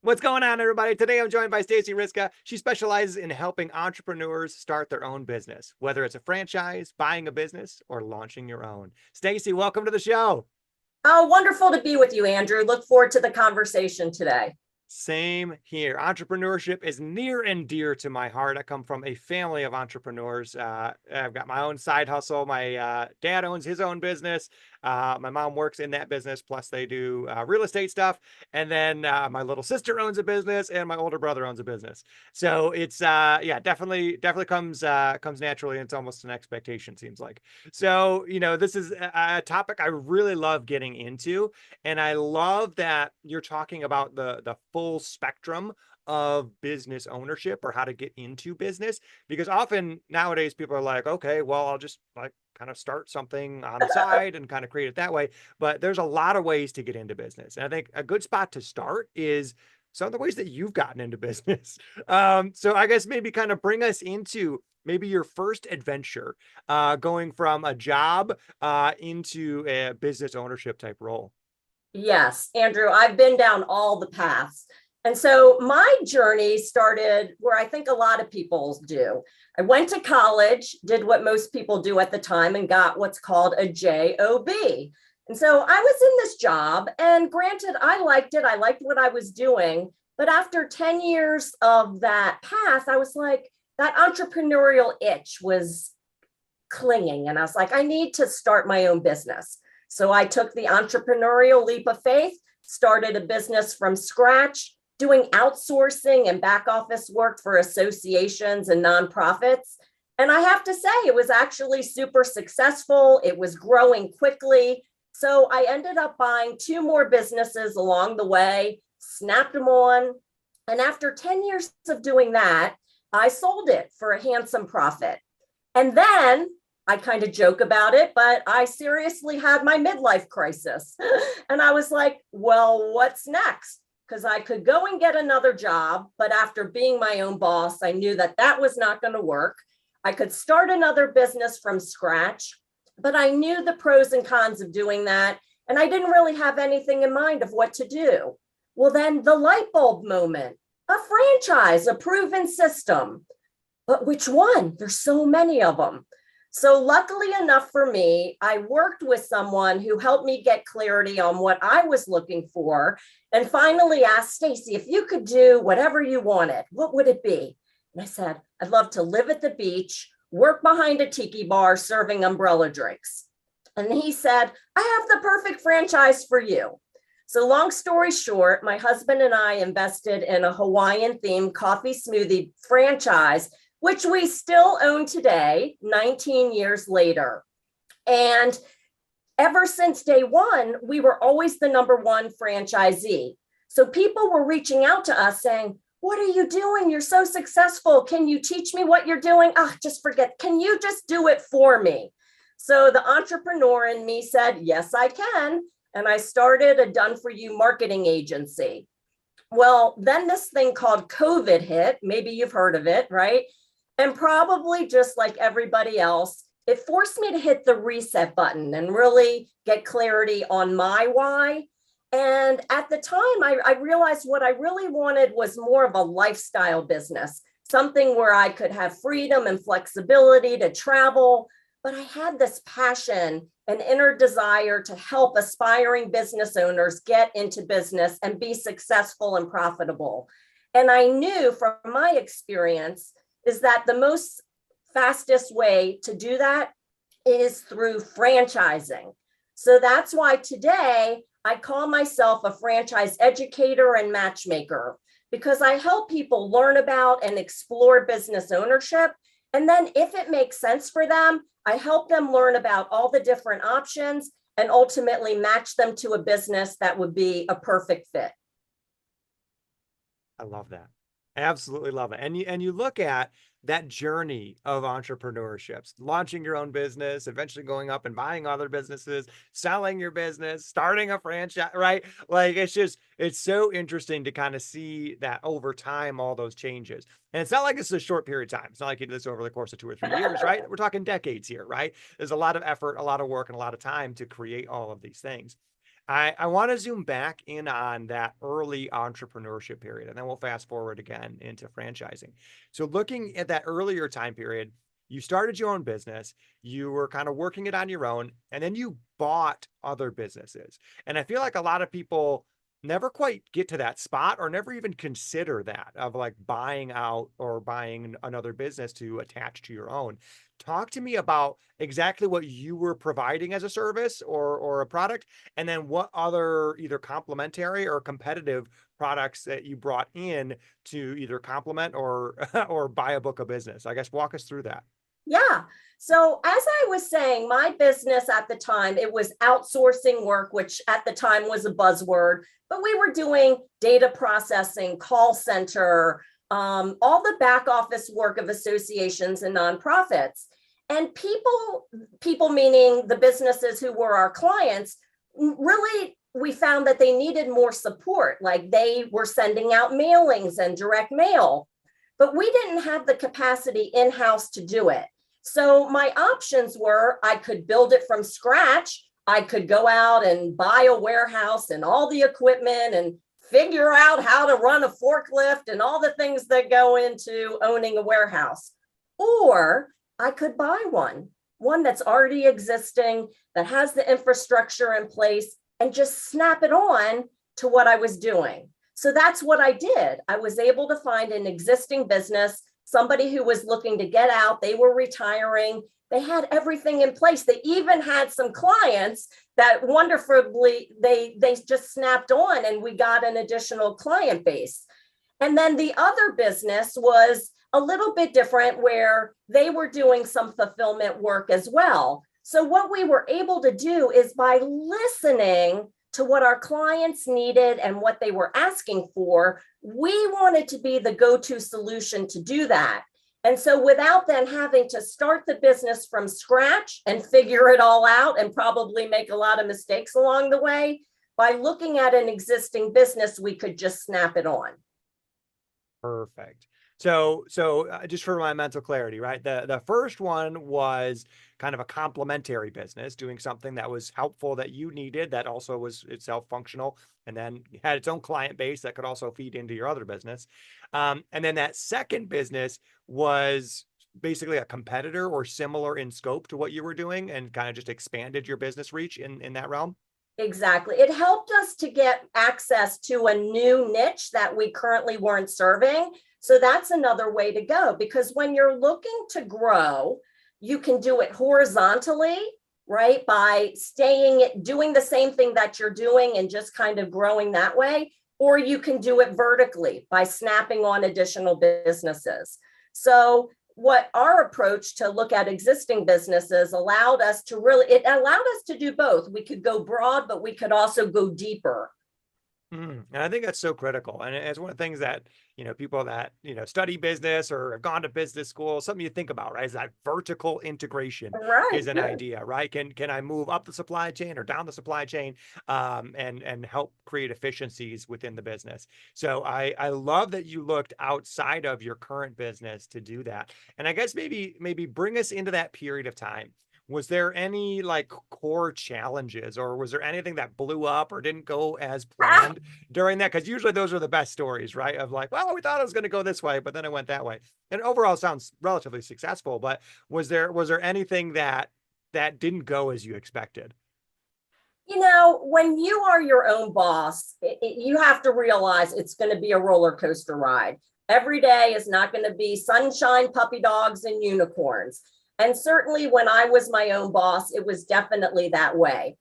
What's going on, everybody? Today I'm joined by Stacy Riska. She specializes in helping entrepreneurs start their own business, whether it's a franchise, buying a business, or launching your own. Stacy, welcome to the show. Oh, wonderful to be with you, Andrew. Look forward to the conversation today. Same here. Entrepreneurship is near and dear to my heart. I come from a family of entrepreneurs. I've got my own side hustle. My dad owns his own business. My mom works in that business. Plus, they do real estate stuff. And then my little sister owns a business, and my older brother owns a business. So it's yeah, definitely comes naturally. And it's almost an expectation, seems like. So this is a topic I really love getting into. And I love that you're talking about the full spectrum of business ownership or how to get into business, because often nowadays people are like, okay, well, I'll just like kind of start something on the side and kind of create it that way. But there's a lot of ways to get into business. And I think a good spot to start is some of the ways that you've gotten into business. So I guess maybe kind of bring us into maybe your first adventure, going from a job into a business ownership type role. Yes, Andrew, I've been down all the paths. And so my journey started where I think a lot of people do. I went to college, did what most people do at the time, and got what's called a job. And so I was in this job, and granted, I liked it. I liked what I was doing. But after 10 years of that path, I was like, that entrepreneurial itch was clinging. And I was like, I need to start my own business. So I took the entrepreneurial leap of faith, started a business from scratch, doing outsourcing and back office work for associations and nonprofits. And I have to say, it was actually super successful. It was growing quickly. So I ended up buying two more businesses along the way, snapped them on. And after 10 years of doing that, I sold it for a handsome profit. And then I kind of joke about it, but I seriously had my midlife crisis. And I was like, well, what's next? Because I could go and get another job, but after being my own boss, I knew that that was not going to work. I could start another business from scratch, but I knew the pros and cons of doing that. And I didn't really have anything in mind of what to do. Well, then the light bulb moment, a franchise, a proven system. But which one? There's so many of them. So luckily enough for me, I worked with someone who helped me get clarity on what I was looking for, and finally asked, Stacy, if you could do whatever you wanted, what would it be? And I said, I'd love to live at the beach, work behind a tiki bar serving umbrella drinks. And he said, I have the perfect franchise for you. So long story short, my husband and I invested in a Hawaiian themed coffee smoothie franchise, which we still own today, 19 years later. And ever since day one, we were always the number one franchisee. So people were reaching out to us saying, what are you doing? You're so successful. Can you teach me what you're doing? Just forget. Can you just do it for me? So the entrepreneur in me said, yes, I can. And I started a done-for-you marketing agency. Well, then this thing called COVID hit. Maybe you've heard of it, right? And probably just like everybody else, it forced me to hit the reset button and really get clarity on my why. And at the time, I realized what I really wanted was more of a lifestyle business, something where I could have freedom and flexibility to travel. But I had this passion, an inner desire to help aspiring business owners get into business and be successful and profitable. And I knew from my experience is that the most fastest way to do that is through franchising. So that's why today I call myself a franchise educator and matchmaker, because I help people learn about and explore business ownership. And then if it makes sense for them, I help them learn about all the different options and ultimately match them to a business that would be a perfect fit. I love that. I absolutely love it. And you look at that journey of entrepreneurship, launching your own business, eventually going up and buying other businesses, selling your business, starting a franchise, right? Like it's so interesting to kind of see that over time, all those changes. And it's not like it's a short period of time. It's not like you did this over the course of 2 or 3 years, right? We're talking decades here, right? There's a lot of effort, a lot of work, and a lot of time to create all of these things. I want to zoom back in on that early entrepreneurship period, and then we'll fast forward again into franchising. So, looking at that earlier time period, you started your own business, you were kind of working it on your own, and then you bought other businesses. And I feel like a lot of people never quite get to that spot or never even consider that of like buying out or buying another business to attach to your own. Talk to me about exactly what you were providing as a service or a product, and then what other either complementary or competitive products that you brought in to either complement or or buy a book of business. I guess walk us through that. Yeah. So as I was saying, my business at the time, it was outsourcing work, which at the time was a buzzword, but we were doing data processing, call center, all the back office work of associations and nonprofits. And people meaning the businesses who were our clients, really, we found that they needed more support. Like they were sending out mailings and direct mail, but we didn't have the capacity in-house to do it. So my options were I could build it from scratch. I could go out and buy a warehouse and all the equipment and figure out how to run a forklift and all the things that go into owning a warehouse. Or I could buy one that's already existing, that has the infrastructure in place, and just snap it on to what I was doing. So that's what I did. I was able to find an existing business, somebody who was looking to get out. They were retiring. They had everything in place. They even had some clients that wonderfully they just snapped on, and we got an additional client base. And then the other business was a little bit different, where they were doing some fulfillment work as well. So what we were able to do is, by listening to what our clients needed and what they were asking for, we wanted to be the go-to solution to do that. And so without then having to start the business from scratch and figure it all out and probably make a lot of mistakes along the way, by looking at an existing business, we could just snap it on. Perfect. So just for my mental clarity, right? The first one was kind of a complementary business, doing something that was helpful that you needed, that also was itself functional, and then had its own client base that could also feed into your other business. And then that second business was basically a competitor or similar in scope to what you were doing, and kind of just expanded your business reach in that realm. Exactly. It helped us to get access to a new niche that we currently weren't serving. So that's another way to go, because when you're looking to grow, you can do it horizontally, right? By doing the same thing that you're doing and just kind of growing that way. Or you can do it vertically by snapping on additional businesses. So what our approach to look at existing businesses allowed us to do both. We could go broad, but we could also go deeper. And I think that's so critical. And it's one of the things that, people that, study business or have gone to business school, something you think about, right? Is that vertical integration Right. is an idea, right? Can I move up the supply chain or down the supply chain, and help create efficiencies within the business? So I love that you looked outside of your current business to do that. And I guess maybe bring us into that period of time. Was there any like core challenges, or was there anything that blew up or didn't go as planned during that? Because usually those are the best stories, right? Of like, well, we thought it was going to go this way, but then it went that way. And overall it sounds relatively successful, but was there anything that didn't go as you expected? When you are your own boss, you have to realize it's going to be a roller coaster ride. Every day is not going to be sunshine, puppy dogs, and unicorns. And certainly when I was my own boss, it was definitely that way.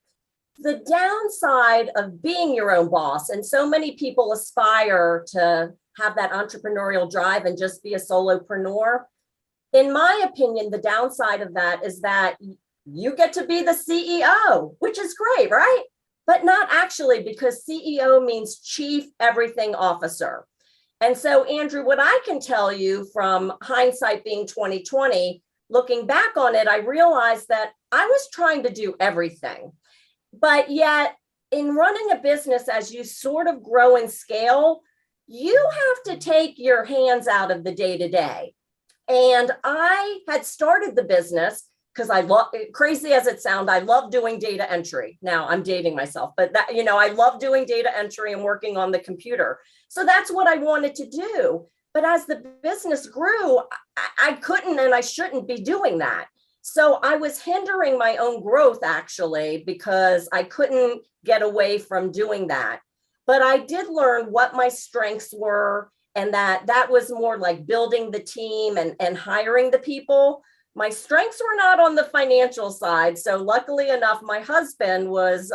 The downside of being your own boss, and so many people aspire to have that entrepreneurial drive and just be a solopreneur. In my opinion, the downside of that is that you get to be the CEO, which is great, right? But not actually, because CEO means Chief Everything Officer. And so, Andrew, what I can tell you from hindsight being 2020, looking back on it, I realized that I was trying to do everything. But yet, in running a business, as you sort of grow and scale, you have to take your hands out of the day to day. And I had started the business because I love, crazy as it sounds, I love doing data entry. Now I'm dating myself, but that, I love doing data entry and working on the computer. So that's what I wanted to do. But as the business grew, I couldn't and I shouldn't be doing that. So I was hindering my own growth actually, because I couldn't get away from doing that. But I did learn what my strengths were, and that was more like building the team and hiring the people. My strengths were not on the financial side. So luckily enough, my husband was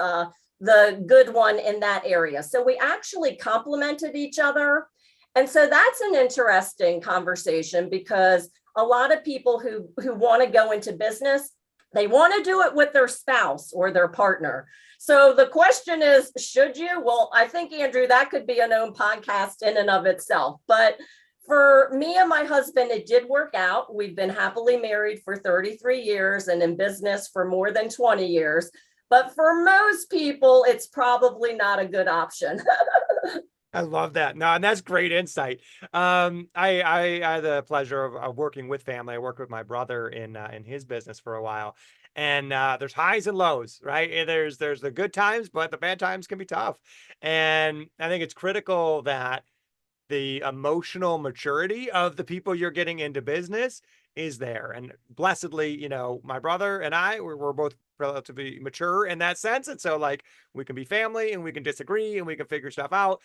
the good one in that area. So we actually complemented each other. And so that's an interesting conversation, because a lot of people who want to go into business, they want to do it with their spouse or their partner. So the question is, should you? Well, I think, Andrew, that could be an own podcast in and of itself. But for me and my husband, it did work out. We've been happily married for 33 years and in business for more than 20 years. But for most people, it's probably not a good option. I love that. No, and that's great insight. I had the pleasure of working with family. I worked with my brother in his business for a while, and there's highs and lows, right? And there's the good times, but the bad times can be tough. And I think it's critical that the emotional maturity of the people you're getting into business is there. And blessedly, my brother and we're both relatively mature in that sense. And so like we can be family and we can disagree and we can figure stuff out.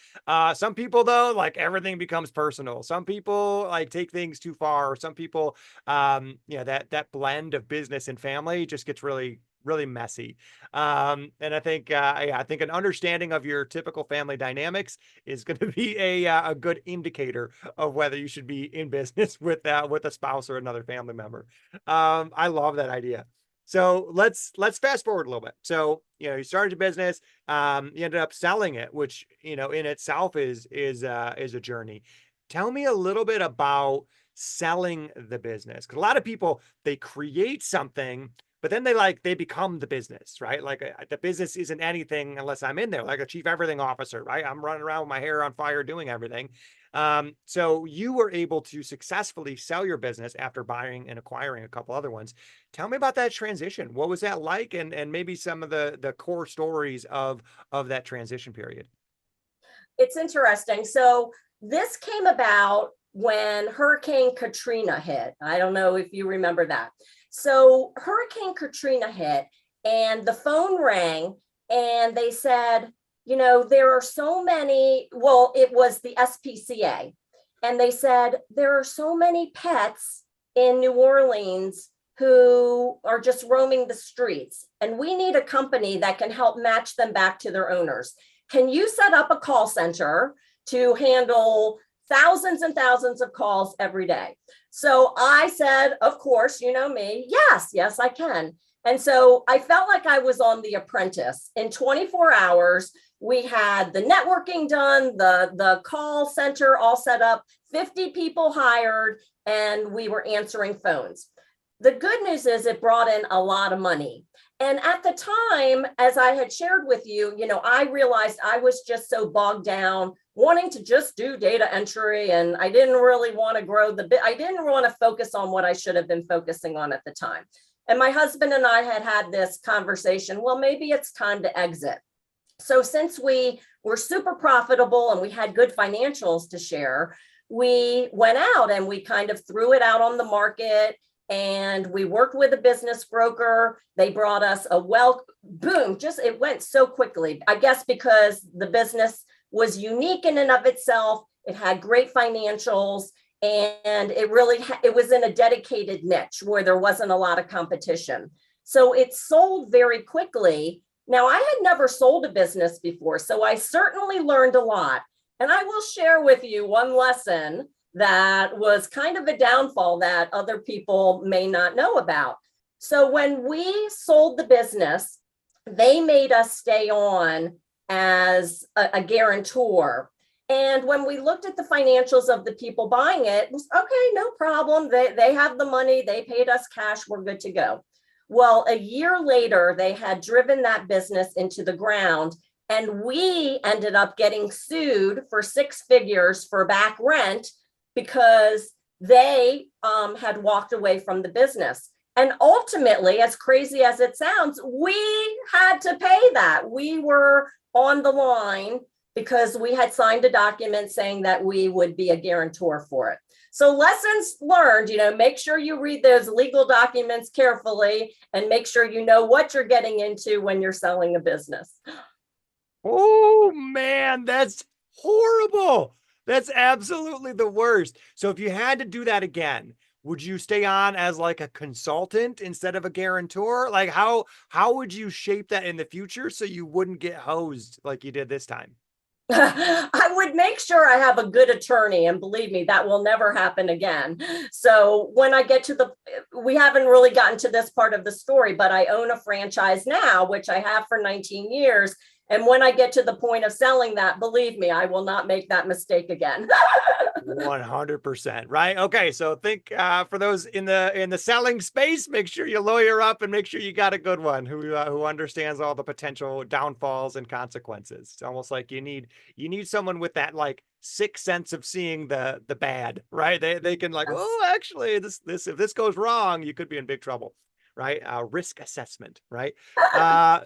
Some people though, like everything becomes personal. Some people like take things too far. Some people, that blend of business and family just gets really messy. And I think, I think an understanding of your typical family dynamics is going to be a good indicator of whether you should be in business with a spouse or another family member. I love that idea. So let's fast forward a little bit. So, you started a business, you ended up selling it, which, in itself is a journey. Tell me a little bit about selling the business. Because a lot of people, they create something, but then they become the business, right? Like the business isn't anything unless I'm in there, like a chief everything officer, right? I'm running around with my hair on fire doing everything. So you were able to successfully sell your business after buying and acquiring a couple other ones. Tell me about that transition. What was that like? And maybe some of the core stories of that transition period. It's interesting. So this came about when Hurricane Katrina hit. I don't know if you remember that. So Hurricane Katrina hit and the phone rang and they said, there are so many, well, it was the SPCA. And they said, there are so many pets in New Orleans who are just roaming the streets. And we need a company that can help match them back to their owners. Can you set up a call center to handle thousands and thousands of calls every day? So I said, of course, you know me. Yes, I can. And so I felt like I was on The Apprentice. In 24 hours, we had the networking done, the call center all set up, 50 people hired, and we were answering phones. The good news is it brought in a lot of money. And at the time, as I had shared with you, I realized I was just so bogged down wanting to just do data entry. And I didn't really want to grow I didn't want to focus on what I should have been focusing on at the time. And my husband and I had this conversation. Well, maybe it's time to exit. So since we were super profitable and we had good financials to share, we went out and we kind of threw it out on the market. And we worked with a business broker. They brought us boom, it went so quickly. I guess because the business was unique in and of itself. It had great financials and it was in a dedicated niche where there wasn't a lot of competition. So it sold very quickly. Now, I had never sold a business before, so I certainly learned a lot. And I will share with you one lesson that was kind of a downfall that other people may not know about. So when we sold the business, they made us stay on as a guarantor. And when we looked at the financials of the people buying it, it was okay, no problem. They have the money, they paid us cash, we're good to go. Well, a year later, they had driven that business into the ground. And we ended up getting sued for 6 figures for back rent because they had walked away from the business. And ultimately, as crazy as it sounds, we had to pay that. We were on the line because we had signed a document saying that we would be a guarantor for it. So lessons learned, make sure you read those legal documents carefully and make sure you know what you're getting into when you're selling a business. Oh man, that's horrible. That's absolutely the worst. So if you had to do that again, would you stay on as like a consultant instead of a guarantor? Like how would you shape that in the future so you wouldn't get hosed like you did this time? I would make sure I have a good attorney, and believe me, that will never happen again. So when I get to we haven't really gotten to this part of the story, but I own a franchise now, which I have for 19 years. And when I get to the point of selling that, believe me, I will not make that mistake again. 100%, right? Okay, so think for those in the selling space, make sure you lawyer up and make sure you got a good one who understands all the potential downfalls and consequences. It's almost like you need someone with that like sixth sense of seeing the bad, right? They can like, Yes. oh, actually, this if this goes wrong, you could be in big trouble, right? Risk assessment, right?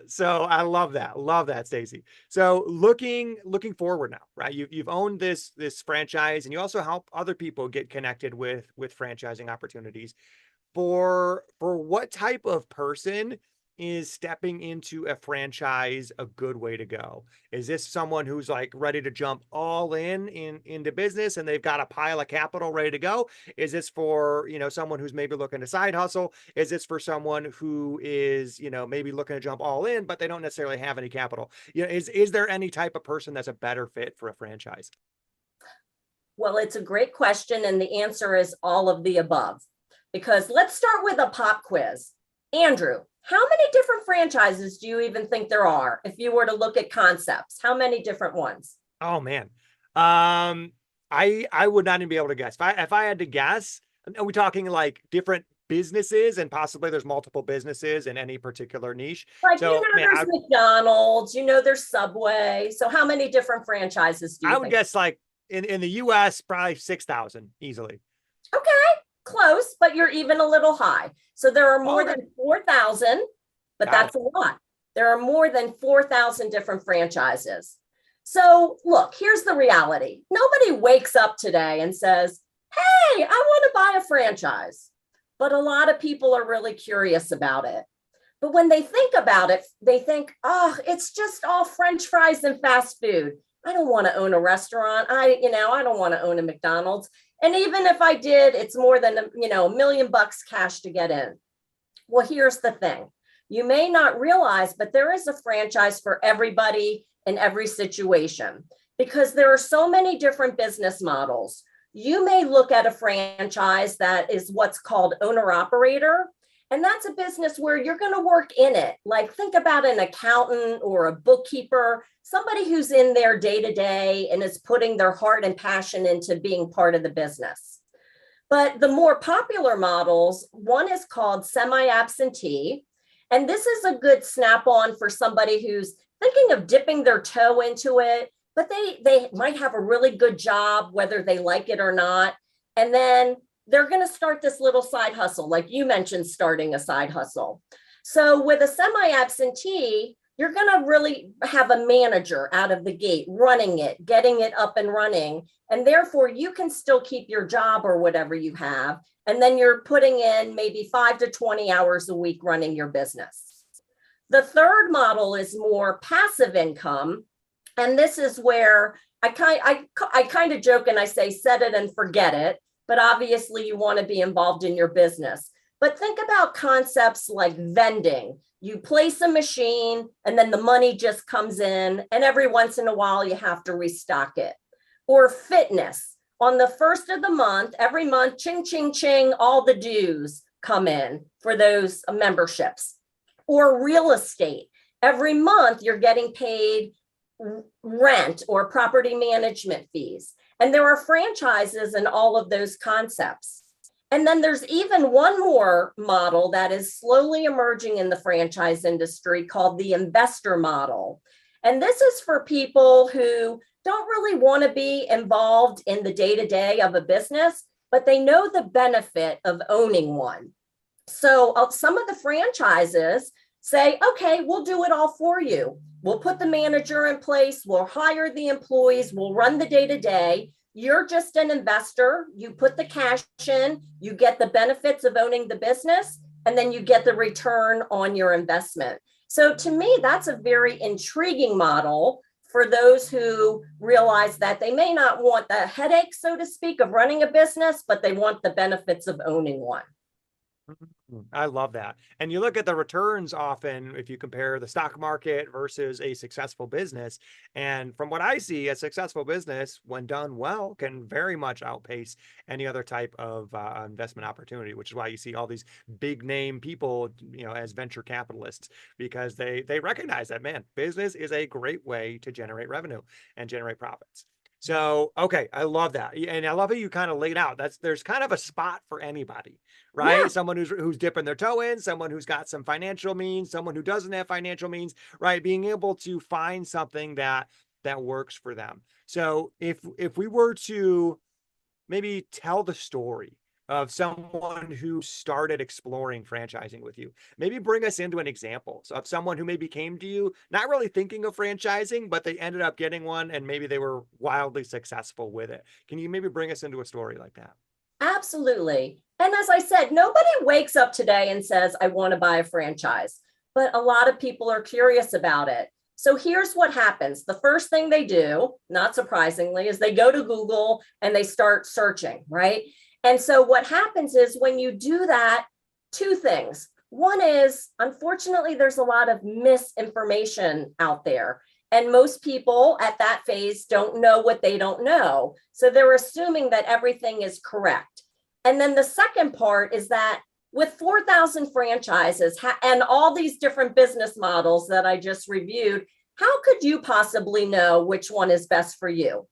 So I love that, Stacy. So looking forward now, right? You've owned this franchise, and you also help other people get connected with franchising opportunities. For what type of person is stepping into a franchise a good way to go? Is this someone who's like ready to jump all into business and they've got a pile of capital ready to go? Is this for, someone who's maybe looking to side hustle? Is this for someone who is, maybe looking to jump all in, but they don't necessarily have any capital? Is there any type of person that's a better fit for a franchise? Well, it's a great question. And the answer is all of the above. Because let's start with a pop quiz. Andrew, how many different franchises do you even think there are? If you were to look at concepts, how many different ones? Oh man. I would not even be able to guess. If I had to guess, are we talking like different businesses and possibly there's multiple businesses in any particular niche? Like, So man, there's McDonald's, there's Subway. So how many different franchises do you I would think? guess like in the US, probably 6,000 easily. Okay, close, but you're even a little high. So there are Oh, more okay. than 4,000, but Got it. that's a lot. There are more than 4,000 different franchises. So look, here's the reality. Nobody wakes up today and says, hey, I want to buy a franchise. But a lot of people are really curious about it. But when they think about it, they think, oh, it's just all French fries and fast food. I don't want to own a restaurant. I don't want to own a McDonald's. And even if I did, it's more than, $1 million cash to get in. Well, here's the thing. You may not realize, but there is a franchise for everybody in every situation because there are so many different business models. You may look at a franchise that is what's called owner operator. And that's a business where you're going to work in it. Like think about an accountant or a bookkeeper, somebody who's in there day to day and is putting their heart and passion into being part of the business. But the more popular models, one is called semi-absentee. And this is a good snap on for somebody who's thinking of dipping their toe into it, but they might have a really good job, whether they like it or not. And then they're going to start this little side hustle, like you mentioned, starting a side hustle. So with a semi-absentee, you're going to really have a manager out of the gate running it, getting it up and running. And therefore, you can still keep your job or whatever you have. And then you're putting in maybe 5 to 20 hours a week running your business. The third model is more passive income. And this is where I kind of joke and I say, set it and forget it. But obviously you want to be involved in your business. But think about concepts like vending. You place a machine and then the money just comes in, and every once in a while you have to restock it. Or fitness. On the first of the month, every month, ching, ching, ching, all the dues come in for those memberships. Or real estate. Every month you're getting paid rent or property management fees. And there are franchises in all of those concepts. And then there's even one more model that is slowly emerging in the franchise industry called the investor model. And this is for people who don't really want to be involved in the day-to-day of a business, but they know the benefit of owning one. So some of the franchises say, okay, we'll do it all for you. We'll put the manager in place. We'll hire the employees. We'll run the day to day. You're just an investor. You put the cash in, you get the benefits of owning the business, and then you get the return on your investment. So to me, that's a very intriguing model for those who realize that they may not want the headache, so to speak, of running a business, but they want the benefits of owning one. I love that. And you look at the returns often if you compare the stock market versus a successful business. And from what I see, a successful business, when done well, can very much outpace any other type of investment opportunity, which is why you see all these big name people, as venture capitalists, because they recognize that, man, business is a great way to generate revenue and generate profits. So, okay, I love that. And I love how you kind of laid out there's kind of a spot for anybody, Yeah. right? Someone who's dipping their toe in, someone who's got some financial means, someone who doesn't have financial means, right? Being able to find something that works for them. So if we were to maybe tell the story of someone who started exploring franchising with you, maybe bring us into an example of someone who maybe came to you not really thinking of franchising, but they ended up getting one and maybe they were wildly successful with it. Can you maybe bring us into a story like that? Absolutely. And as I said, nobody wakes up today and says, I want to buy a franchise, but a lot of people are curious about it. So here's what happens. The first thing they do, not surprisingly, is they go to Google and they start searching, right? And so what happens is when you do that, two things. One is, unfortunately, there's a lot of misinformation out there. And most people at that phase don't know what they don't know. So they're assuming that everything is correct. And then the second part is that with 4,000 franchises and all these different business models that I just reviewed, how could you possibly know which one is best for you?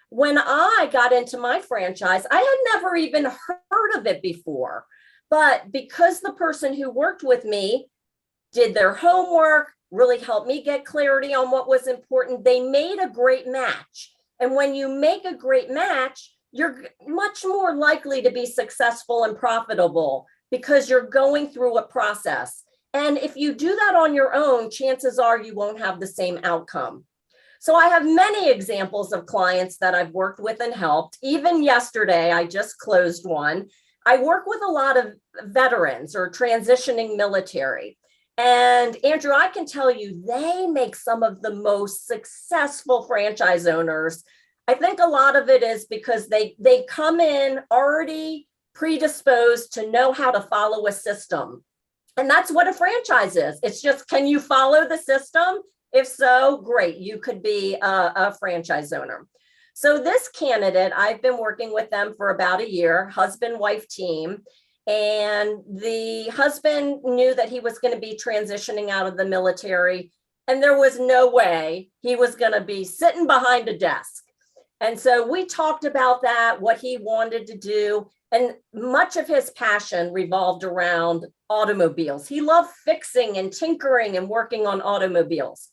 When I got into my franchise, I had never even heard of it before. But because the person who worked with me did their homework, really helped me get clarity on what was important, they made a great match. And when you make a great match, you're much more likely to be successful and profitable because you're going through a process. And if you do that on your own, chances are you won't have the same outcome. So I have many examples of clients that I've worked with and helped. Even yesterday, I just closed one. I work with a lot of veterans or transitioning military. And Andrew, I can tell you, they make some of the most successful franchise owners. I think a lot of it is because they come in already predisposed to know how to follow a system. And that's what a franchise is. It's just, can you follow the system? If so, great, you could be a franchise owner. So this candidate, I've been working with them for about a year, husband-wife team. And the husband knew that he was going to be transitioning out of the military, and there was no way he was going to be sitting behind a desk. And so we talked about that, what he wanted to do. And much of his passion revolved around automobiles. He loved fixing and tinkering and working on automobiles.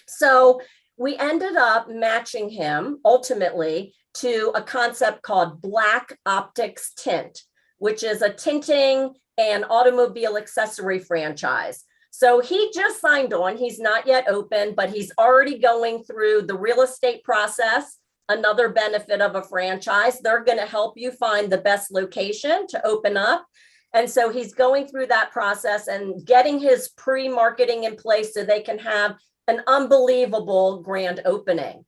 So we ended up matching him ultimately to a concept called Black Optics Tint, which is a tinting and automobile accessory franchise. So he just signed on. He's not yet open, but he's already going through the real estate process. Another benefit of a franchise, they're going to help you find the best location to open up. And so he's going through that process and getting his pre-marketing in place so they can have an unbelievable grand opening.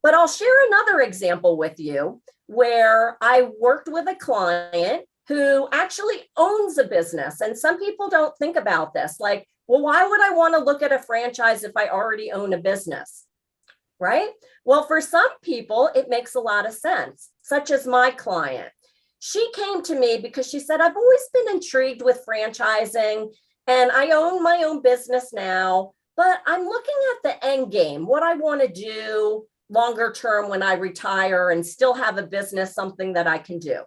But I'll share another example with you where I worked with a client who actually owns a business. And some people don't think about this, like, well, why would I want to look at a franchise if I already own a business? Right? Well, for some people, it makes a lot of sense, such as my client. She came to me because she said, I've always been intrigued with franchising and I own my own business now, but I'm looking at the end game, what I want to do longer term when I retire and still have a business, something that I can do.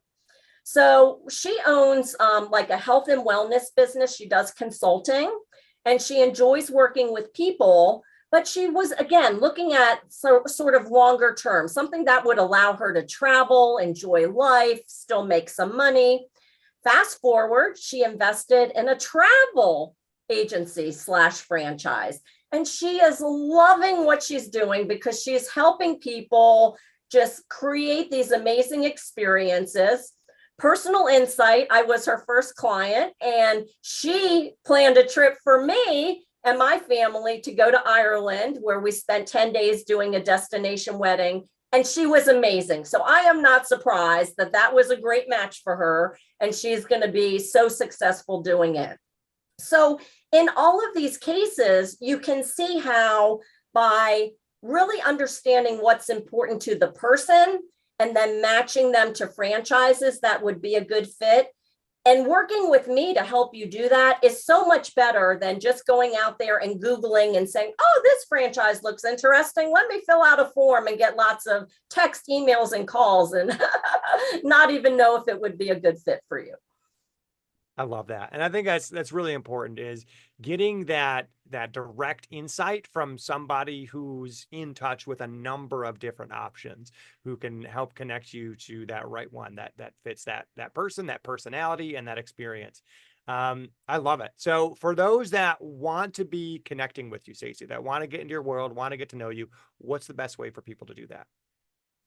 So she owns like a health and wellness business. She does consulting and she enjoys working with people. But she was, again, looking at sort of longer term, something that would allow her to travel, enjoy life, still make some money. Fast forward, she invested in a travel agency slash franchise. And she is loving what she's doing because she's helping people just create these amazing experiences. Personal Insight, I was her first client, and she planned a trip for me and my family to go to Ireland, where we spent 10 days doing a destination wedding. And she was amazing. So I am not surprised that that was a great match for her. And she's going to be so successful doing it. So in all of these cases, you can see how by really understanding what's important to the person and then matching them to franchises that would be a good fit. And working with me to help you do that is so much better than just going out there and Googling and saying, oh, this franchise looks interesting. Let me fill out a form and get lots of text, emails, and calls and not even know if it would be a good fit for you. I love that. And I think that's really important, is getting that direct insight from somebody who's in touch with a number of different options, who can help connect you to that right one that fits that person, that personality, and that experience. I love it. So for those that want to be connecting with you, Stacy, that want to get into your world, want to get to know you, what's the best way for people to do that?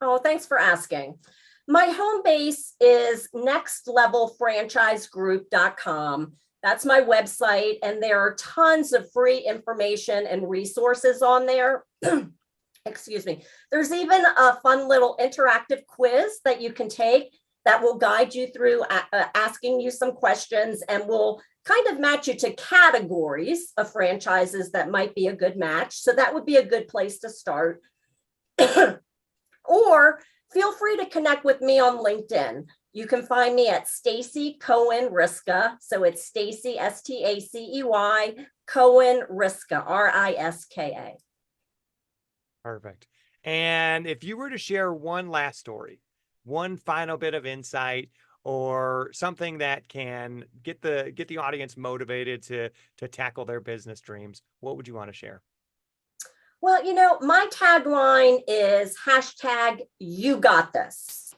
Oh, thanks for asking. My home base is nextlevelfranchisegroup.com. That's my website, and there are tons of free information and resources on there. Excuse me. There's even a fun little interactive quiz that you can take that will guide you through asking you some questions and will kind of match you to categories of franchises that might be a good match. So that would be a good place to start. Or feel free to connect with me on LinkedIn. You can find me at Stacy Cohen Riska. So it's Stacy, Stacey, Cohen Riska, Riska. Perfect. And if you were to share one last story, one final bit of insight, or something that can get the audience motivated to tackle their business dreams, what would you want to share? Well, my tagline is #YouGotThis.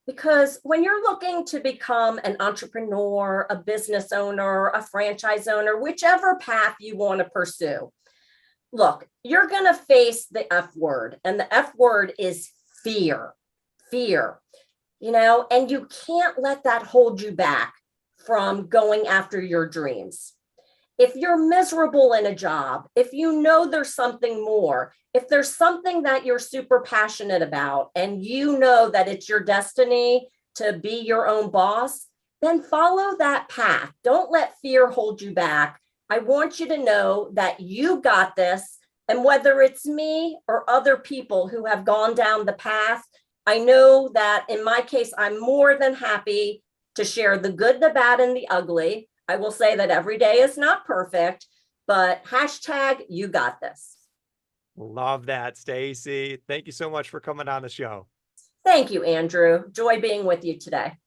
Because when you're looking to become an entrepreneur, a business owner, a franchise owner, whichever path you want to pursue, look, you're going to face the F word, and the F word is fear. Fear, and you can't let that hold you back from going after your dreams. If you're miserable in a job, if you know there's something more, if there's something that you're super passionate about and you know that it's your destiny to be your own boss, then follow that path. Don't let fear hold you back. I want you to know that you got this. And whether it's me or other people who have gone down the path, I know that in my case, I'm more than happy to share the good, the bad, and the ugly. I will say that every day is not perfect, but #YouGotThis. Love that, Stacy. Thank you so much for coming on the show. Thank you, Andrew. Joy being with you today.